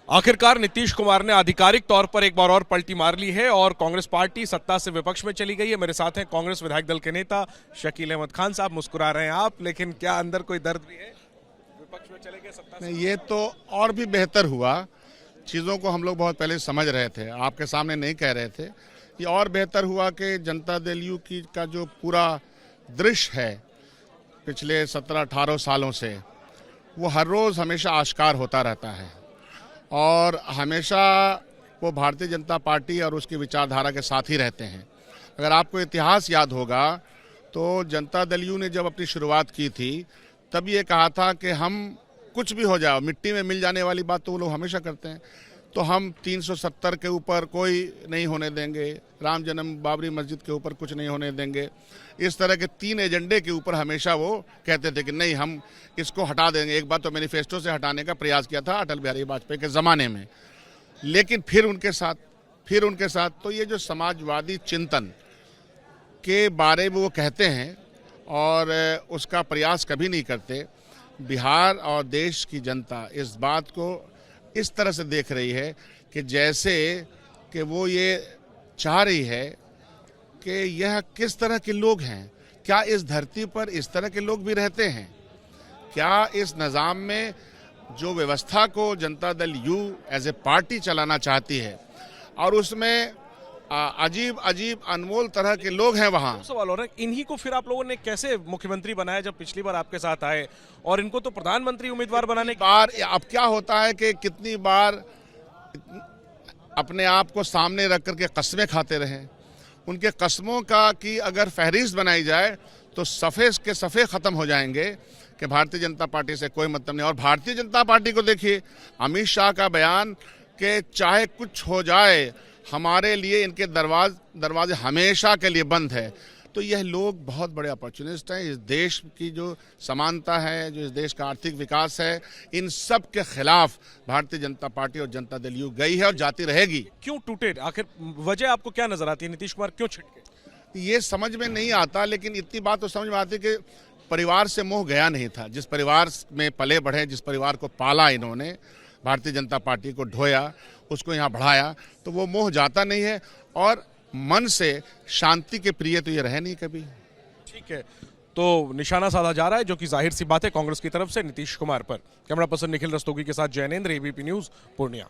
आखिरकार नीतीश कुमार ने आधिकारिक तौर पर एक बार और पलटी मार ली है और कांग्रेस पार्टी सत्ता से विपक्ष में चली गई है। मेरे साथ हैं कांग्रेस विधायक दल के नेता शकील अहमद खान साहब। मुस्कुरा रहे हैं आप, लेकिन क्या अंदर कोई दर्द भी है? विपक्ष में चले गए, सत्ता से। ये तो और भी बेहतर हुआ। चीज़ों को हम लोग बहुत पहले समझ रहे थे, आपके सामने नहीं कह रहे थे। ये और बेहतर हुआ कि जनता दल यू की का जो पूरा दृश्य है पिछले 17-18 सालों से, वो हर रोज़ हमेशा आश्कार होता रहता है और हमेशा वो भारतीय जनता पार्टी और उसकी विचारधारा के साथ ही रहते हैं। अगर आपको इतिहास याद होगा तो जनता दल यू ने जब अपनी शुरुआत की थी तब ये कहा था कि हम कुछ भी हो जाए, मिट्टी में मिल जाने वाली बात तो वो लोग हमेशा करते हैं, तो हम 370 के ऊपर कोई नहीं होने देंगे, राम जन्म बाबरी मस्जिद के ऊपर कुछ नहीं होने देंगे। इस तरह के 3 एजेंडे के ऊपर हमेशा वो कहते थे कि नहीं, हम इसको हटा देंगे। एक बार तो मैनिफेस्टो से हटाने का प्रयास किया था अटल बिहारी वाजपेयी के ज़माने में, लेकिन फिर उनके साथ तो ये जो समाजवादी चिंतन के बारे में वो कहते हैं और उसका प्रयास कभी नहीं करते। बिहार और देश की जनता इस बात को इस तरह से देख रही है कि जैसे कि वो ये चाह रही है कि यह किस तरह के लोग हैं, क्या इस धरती पर इस तरह के लोग भी रहते हैं, क्या इस निज़ाम में जो व्यवस्था को Janata Dal you as a party चलाना चाहती है और उसमें अजीब अजीब अनमोल तरह के लोग हैं वहाँ। सवाल हो रहा है, इन्हीं को फिर आप लोगों ने कैसे मुख्यमंत्री बनाया जब पिछली बार आपके साथ आए, और इनको तो प्रधानमंत्री उम्मीदवार बनाने की बार अब क्या होता है कि कितनी बार अपने आप को सामने रख करके कस्में खाते रहे। उनके कस्मों का की अगर फहरिस्त बनाई जाए तो सफ़े के सफ़े ख़त्म हो जाएंगे कि भारतीय जनता पार्टी से कोई मतलब नहीं। और भारतीय जनता पार्टी को देखिए, अमित शाह का बयान कि चाहे कुछ हो जाए हमारे लिए इनके दरवाजे हमेशा के लिए बंद है। तो यह लोग बहुत बड़े अपॉर्चुनिस्ट हैं। इस देश की जो समानता है, जो इस देश का आर्थिक विकास है, इन सब के खिलाफ भारतीय जनता पार्टी और जनता दल यू गई है और जाती रहेगी। क्यों टूटे? आखिर वजह आपको क्या नजर आती है? नीतीश कुमार क्यों छिटके? ये समझ में नहीं आता, लेकिन इतनी बात तो समझ में आती कि परिवार से मोह गया नहीं था। जिस परिवार में पले बढ़े, जिस परिवार को पाला इन्होंने, भारतीय जनता पार्टी को ढोया, उसको यहाँ बढ़ाया, तो वो मोह जाता नहीं है और मन से शांति के प्रिय तो ये रहे नहीं कभी। ठीक है, तो निशाना साधा जा रहा है, जो कि जाहिर सी बात है कांग्रेस की तरफ से नीतीश कुमार पर। कैमरा पर्सन निखिल रस्तोगी के साथ जैनेंद्र, एबीपी न्यूज़, पूर्णिया।